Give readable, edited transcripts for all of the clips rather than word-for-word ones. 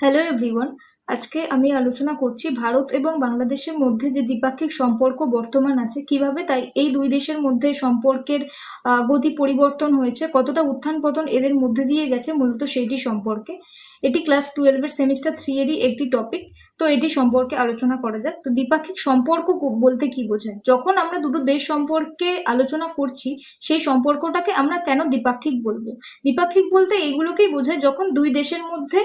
Hello everyone. আজকে আমি আলোচনা করছি ভারত এবং বাংলাদেশের মধ্যে যে দ্বিপাক্ষিক সম্পর্ক বর্তমান আছে কিভাবে তাই এই দুই দেশের মধ্যে সম্পর্কের গতি পরিবর্তন হয়েছে, কতটা উত্থান পতন এদের মধ্যে দিয়ে গেছে, মূলত সেইটি সম্পর্কে। এটি ক্লাস 12-এর সেমিস্টার 3-এরই একটি টপিক। তো এটি সম্পর্কে আলোচনা করা যাক। তো দ্বিপাক্ষিক সম্পর্ক বলতে কি বোঝায়? যখন আমরা দুটো দেশ সম্পর্কে আলোচনা করছি সেই সম্পর্কটাকে আমরা কেন দ্বিপাক্ষিক বলবো? দ্বিপাক্ষিক বলতে এইগুলোকেই বোঝায় যখন দুই দেশের মধ্যে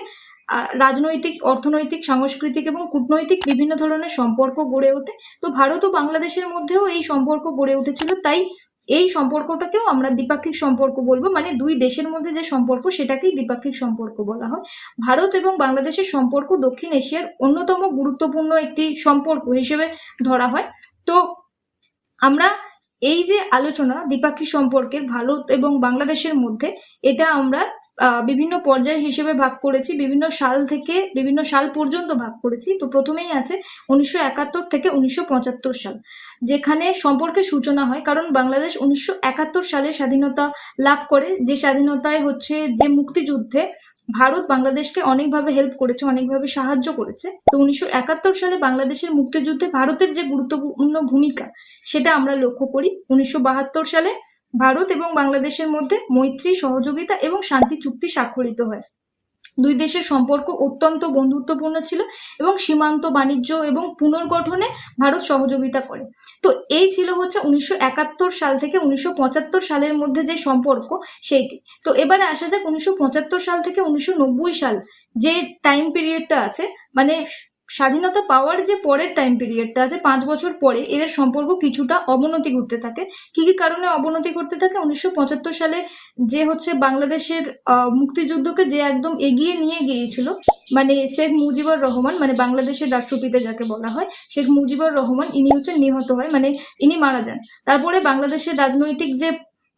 রাজনৈতিক, অর্থনৈতিক, সাংস্কৃতিক এবং কূটনৈতিক বিভিন্ন ধরনের সম্পর্ক গড়ে ওঠে। তো ভারত ও বাংলাদেশের মধ্যেও এই সম্পর্ক গড়ে উঠেছিল, তাই এই সম্পর্কটাকেও আমরা দ্বিপাক্ষিক সম্পর্ক বলবো। মানে দুই দেশের মধ্যে যে সম্পর্ক সেটাকেই দ্বিপাক্ষিক সম্পর্ক বলা হয়। ভারত এবং বাংলাদেশের সম্পর্ক দক্ষিণ এশিয়ার অন্যতম গুরুত্বপূর্ণ একটি সম্পর্ক হিসেবে ধরা হয়। তো আমরা এই যে আলোচনা দ্বিপাক্ষিক সম্পর্কের ভারত এবং বাংলাদেশের মধ্যে, এটা আমরা বিভিন্ন পর্যায় হিসেবে ভাগ করেছি, বিভিন্ন সাল থেকে বিভিন্ন সাল পর্যন্ত ভাগ করেছি। তো প্রথমেই আছে 1971 থেকে 1975 সাল, যেখানে সম্পর্কের সূচনা হয়। কারণ বাংলাদেশ 1971 সালে স্বাধীনতা লাভ করে, যে স্বাধীনতায় হচ্ছে যে মুক্তিযুদ্ধে ভারত বাংলাদেশকে অনেকভাবে হেল্প করেছে, অনেকভাবে সাহায্য করেছে। তো 1971 সালে বাংলাদেশের মুক্তিযুদ্ধে ভারতের যে গুরুত্বপূর্ণ ভূমিকা সেটা আমরা লক্ষ্য করি। 1972 সালে ভারত এবং বাংলাদেশের মধ্যে মৈত্রী, সহযোগিতা এবং শান্তি চুক্তি স্বাক্ষরিত হয়। দুই দেশের সম্পর্ক অত্যন্ত বন্ধুত্বপূর্ণ ছিল এবং সীমান্ত, বাণিজ্য এবং পুনর্গঠনে ভারত সহযোগিতা করে। তো এই ছিল হচ্ছে 1971 সাল থেকে 1975 সালের মধ্যে যে সম্পর্ক সেইটি। তো এবারে আসা যাক 1975 সাল থেকে 1990 সাল যে টাইম পিরিয়ডটা আছে, মানে স্বাধীনতা পাওয়ার যে পরের টাইম পিরিয়ডটা আছে, 5 বছর পরে এদের সম্পর্ক কিছুটা অবনতি ঘটতে থাকে। কি কি কারণে অবনতি ঘটতে থাকে? 1975 সালে যে হচ্ছে বাংলাদেশের মুক্তিযুদ্ধকে যে একদম এগিয়ে নিয়ে গিয়েছিল, মানে শেখ মুজিবুর রহমান, মানে বাংলাদেশের রাষ্ট্রপিতা যাকে বলা হয়, শেখ মুজিবুর রহমান, ইনি হচ্ছে নিহত হয়, মানে ইনি মারা যান। তারপরে বাংলাদেশের রাজনৈতিক যে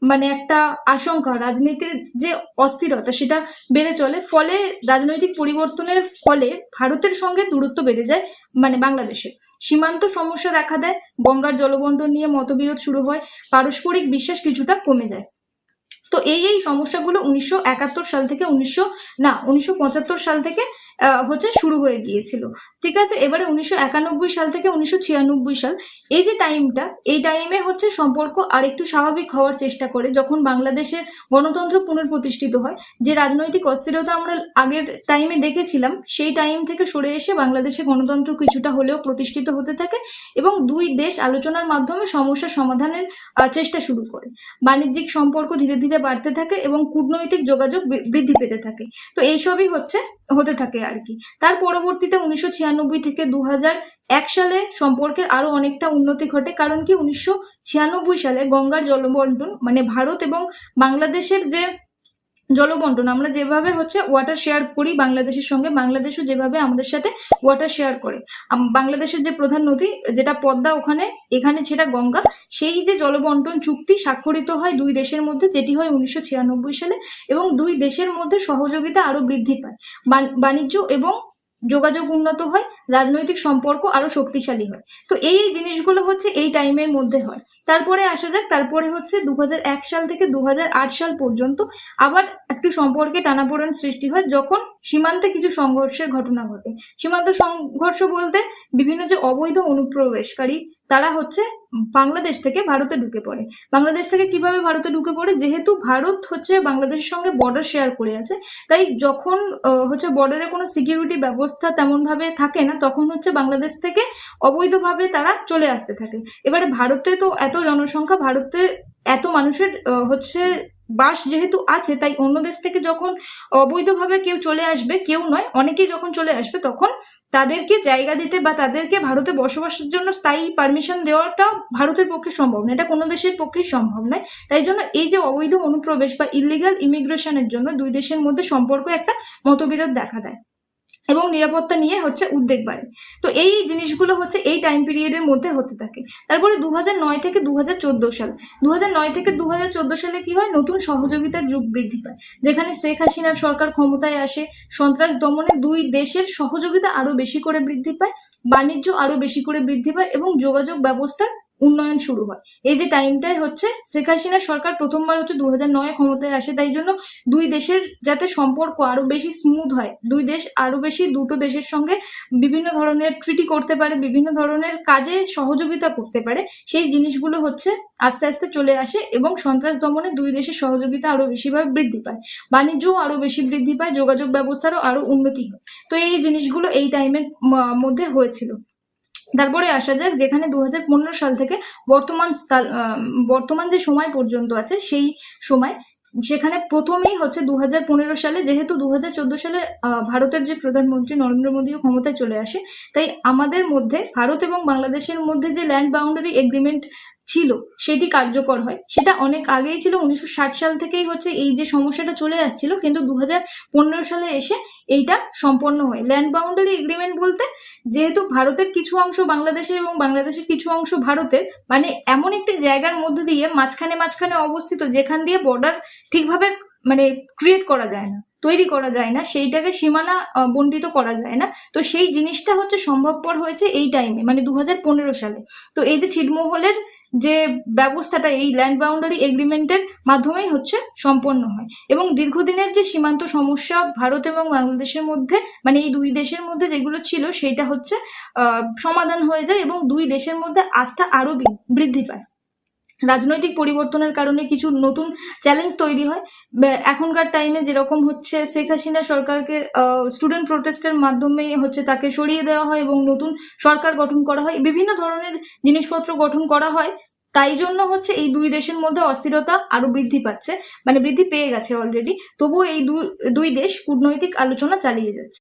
মানে একটা আশঙ্কা, রাজনীতির যে অস্থিরতা সেটা বেড়ে চলে, ফলে রাজনৈতিক পরিবর্তনের ফলে ভারতের সঙ্গে দূরত্ব বেড়ে যায়, মানে বাংলাদেশে সীমান্ত সমস্যা দেখা দেয়, গঙ্গার জলবন্টন নিয়ে মতবিরোধ শুরু হয়, পারস্পরিক বিশ্বাস কিছুটা কমে যায়। তো এই সমস্যাগুলো 1971 সাল থেকে 1975 সাল থেকে হচ্ছে শুরু হয়ে গিয়েছিল। ঠিক আছে, এবারে 1991 সাল থেকে 1996 সাল, এই যে টাইমটা, এই টাইমে হচ্ছে সম্পর্ক আর একটু স্বাভাবিক হওয়ার চেষ্টা করে, যখন বাংলাদেশের গণতন্ত্র পুনঃপ্রতিষ্ঠিত হয়। যে রাজনৈতিক অস্থিরতা আমরা আগের টাইমে দেখেছিলাম সেই টাইম থেকে সরে এসে বাংলাদেশে গণতন্ত্র কিছুটা হলেও প্রতিষ্ঠিত হতে থাকে এবং দুই দেশ আলোচনার মাধ্যমে সমস্যা সমাধানের চেষ্টা শুরু করে। বাণিজ্যিক সম্পর্ক ধীরে ধীরে বাড়তে থাকে এবং কূটনৈতিক যোগাযোগ বৃদ্ধি পেতে থাকে। তো এইসবই হতে থাকে আর কি। তার পরবর্তীতে 1996 থেকে 2001 সালে সম্পর্কের আরো অনেকটা উন্নতি ঘটে। কারণ কি, 1996 সালে গঙ্গার জলবন্টন, মানে ভারত এবং বাংলাদেশের যে জলবন্টন, আমরা যেভাবে হচ্ছে ওয়াটার শেয়ার করি বাংলাদেশের সঙ্গে, বাংলাদেশও যেভাবে আমাদের সাথে ওয়াটার শেয়ার করে। বাংলাদেশের যে প্রধান নদী যেটা পদ্মা, এখানে সেটা গঙ্গা, সেই যে জলবন্টন চুক্তি স্বাক্ষরিত হয় দুই দেশের মধ্যে, যেটি হয় 1996 সালে, এবং দুই দেশের মধ্যে সহযোগিতা আরো বৃদ্ধি পায়, বাণিজ্য এবং যোগাযোগ উন্নত হয়, রাজনৈতিক সম্পর্ক আরো শক্তিশালী হয়। তো এই জিনিসগুলো হচ্ছে এই টাইমের মধ্যে হয়। তারপরে আসা যাক, তারপরে হচ্ছে 2001 সাল থেকে 2008 সাল পর্যন্ত আবার একটু সম্পর্কে টানাপোড়েন সৃষ্টি হয়, যখন সীমান্তে কিছু সংঘর্ষের ঘটনা ঘটে। সীমান্ত সংঘর্ষ বলতে বিভিন্ন যে অবৈধ অনুপ্রবেশকারী, তারা হচ্ছে বাংলাদেশ থেকে ভারতে ঢুকে পড়ে। বাংলাদেশ থেকে কিভাবে ভারতে ঢুকে পড়ে? যেহেতু ভারত হচ্ছে বাংলাদেশের সঙ্গে বর্ডার শেয়ার করে আছে, তাই যখন হচ্ছে বর্ডারে কোনো সিকিউরিটি ব্যবস্থা তেমন ভাবে থাকে না, তখন হচ্ছে বাংলাদেশ থেকে অবৈধভাবে তারা চলে আসতে থাকে। এবারে ভারতে তো এত জনসংখ্যা, ভারতে এত মানুষের হচ্ছে বাস যেহেতু আছে, তাই অন্য দেশ থেকে যখন অবৈধভাবে কেউ চলে আসবে, কেউ নয় অনেকেই যখন চলে আসবে, তখন তাদেরকে জায়গা দিতে বা তাদেরকে ভারতে বসবাসের জন্য স্থায়ী পারমিশন দেওয়াটা ভারতের পক্ষে সম্ভব নয়, এটা কোনো দেশের পক্ষেই সম্ভব নয়। তাই জন্য এই যে অবৈধ অনুপ্রবেশ বা ইলিগাল ইমিগ্রেশনের জন্য দুই দেশের মধ্যে সম্পর্ক একটা মতবিরোধ দেখা দেয় এবং নিরাপত্তা নিয়ে হচ্ছে উদ্বেগ বাড়ে। তো এই জিনিসগুলো হচ্ছে এই টাইম পিরিয়ডের মধ্যে হতে থাকে। তারপরে 2009 থেকে 2014 সাল, 2009 থেকে 2014 সালে কি হয়? নতুন সহযোগিতার যুগ বৃদ্ধি পায়, যেখানে শেখ হাসিনার সরকার ক্ষমতায় আসে। সন্ত্রাস দমনে দুই দেশের সহযোগিতা আরো বেশি করে বৃদ্ধি পায়, বাণিজ্য আরো বেশি করে বৃদ্ধি পায় এবং যোগাযোগ ব্যবস্থার উন্নয়ন শুরু হয়। এই যে টাইমটাই হচ্ছে শেখ হাসিনা সরকার প্রথমবার হচ্ছে 2009 ক্ষমতায় আসে, তাই জন্য দুই দেশের যাতে সম্পর্ক আরো বেশি স্মুথ হয়, দুই দেশ আরো বেশি দুটো দেশের সঙ্গে বিভিন্ন ধরনের ট্রিটি করতে পারে, বিভিন্ন ধরনের কাজে সহযোগিতা করতে পারে, সেই জিনিসগুলো হচ্ছে আস্তে আস্তে চলে আসে এবং সন্ত্রাস দমনে দুই দেশের সহযোগিতা আরো বেশিভাবে বৃদ্ধি পায়, বাণিজ্যও আরো বেশি বৃদ্ধি পায়, যোগাযোগ ব্যবস্থারও আরো উন্নতি হয়। তো এই জিনিসগুলো এই টাইমের মধ্যে হয়েছিল। তারপরে আসা যাক, যেখানে 2015 সাল থেকে বর্তমান যে সময় পর্যন্ত আছে সেই সময়, সেখানে প্রথমেই হচ্ছে 2015 সালে, যেহেতু 2014 সালে ভারতের যে প্রধানমন্ত্রী নরেন্দ্র মোদীও ক্ষমতায় চলে আসে, তাই আমাদের মধ্যে ভারত এবং বাংলাদেশের মধ্যে যে ল্যান্ড বাউন্ডারি এগ্রিমেন্ট ছিল সেটি কার্যকর হয়। সেটা অনেক আগেই ছিল, 1960 সাল থেকেই হচ্ছে এই যে সমস্যাটা চলে আসছিল, কিন্তু 2015 সালে এসে এইটা সম্পন্ন হয়। ল্যান্ড বাউন্ডারি এগ্রিমেন্ট বলতে, যেহেতু ভারতের কিছু অংশ বাংলাদেশের এবং বাংলাদেশের কিছু অংশ ভারতের, মানে এমন একটি জায়গার মধ্যে দিয়ে মাঝখানে মাঝখানে অবস্থিত, যেখান দিয়ে বর্ডার ঠিকভাবে মানে ক্রিয়েট করা যায় না, তৈরি করা যায় না, সেইটাকে সীমানা বণ্টিত করা যায় না। তো সেই জিনিসটা হচ্ছে সম্ভবপর হয়েছে এই টাইমে, মানে 2015 সালে। তো এই যে ছিটমহলের যে ব্যবস্থাটা এই ল্যান্ড বাউন্ডারি এগ্রিমেন্টের মাধ্যমেই হচ্ছে সম্পন্ন হয়, এবং দীর্ঘদিনের যে সীমান্ত সমস্যা ভারত এবং বাংলাদেশের মধ্যে, মানে এই দুই দেশের মধ্যে যেগুলো ছিল, সেটা হচ্ছে সমাধান হয়ে যায় এবং দুই দেশের মধ্যে আস্থা আরো বৃদ্ধি পায়। রাজনৈতিক পরিবর্তনের কারণে কিছু নতুন চ্যালেঞ্জ তৈরি হয়। এখনকার টাইমে যেরকম হচ্ছে শেখ হাসিনা সরকারকে স্টুডেন্ট প্রোটেস্টের মাধ্যমে হচ্ছে তাকে সরিয়ে দেওয়া হয় এবং নতুন সরকার গঠন করা হয়, বিভিন্ন ধরনের জিনিসপত্র গঠন করা হয়। তাই জন্য হচ্ছে এই দুই দেশের মধ্যে অস্থিরতা আরো বৃদ্ধি পাচ্ছে, মানে বৃদ্ধি পেয়ে গেছে অলরেডি। তবুও এই দুই দেশ কূটনৈতিক আলোচনা চালিয়ে যাচ্ছে।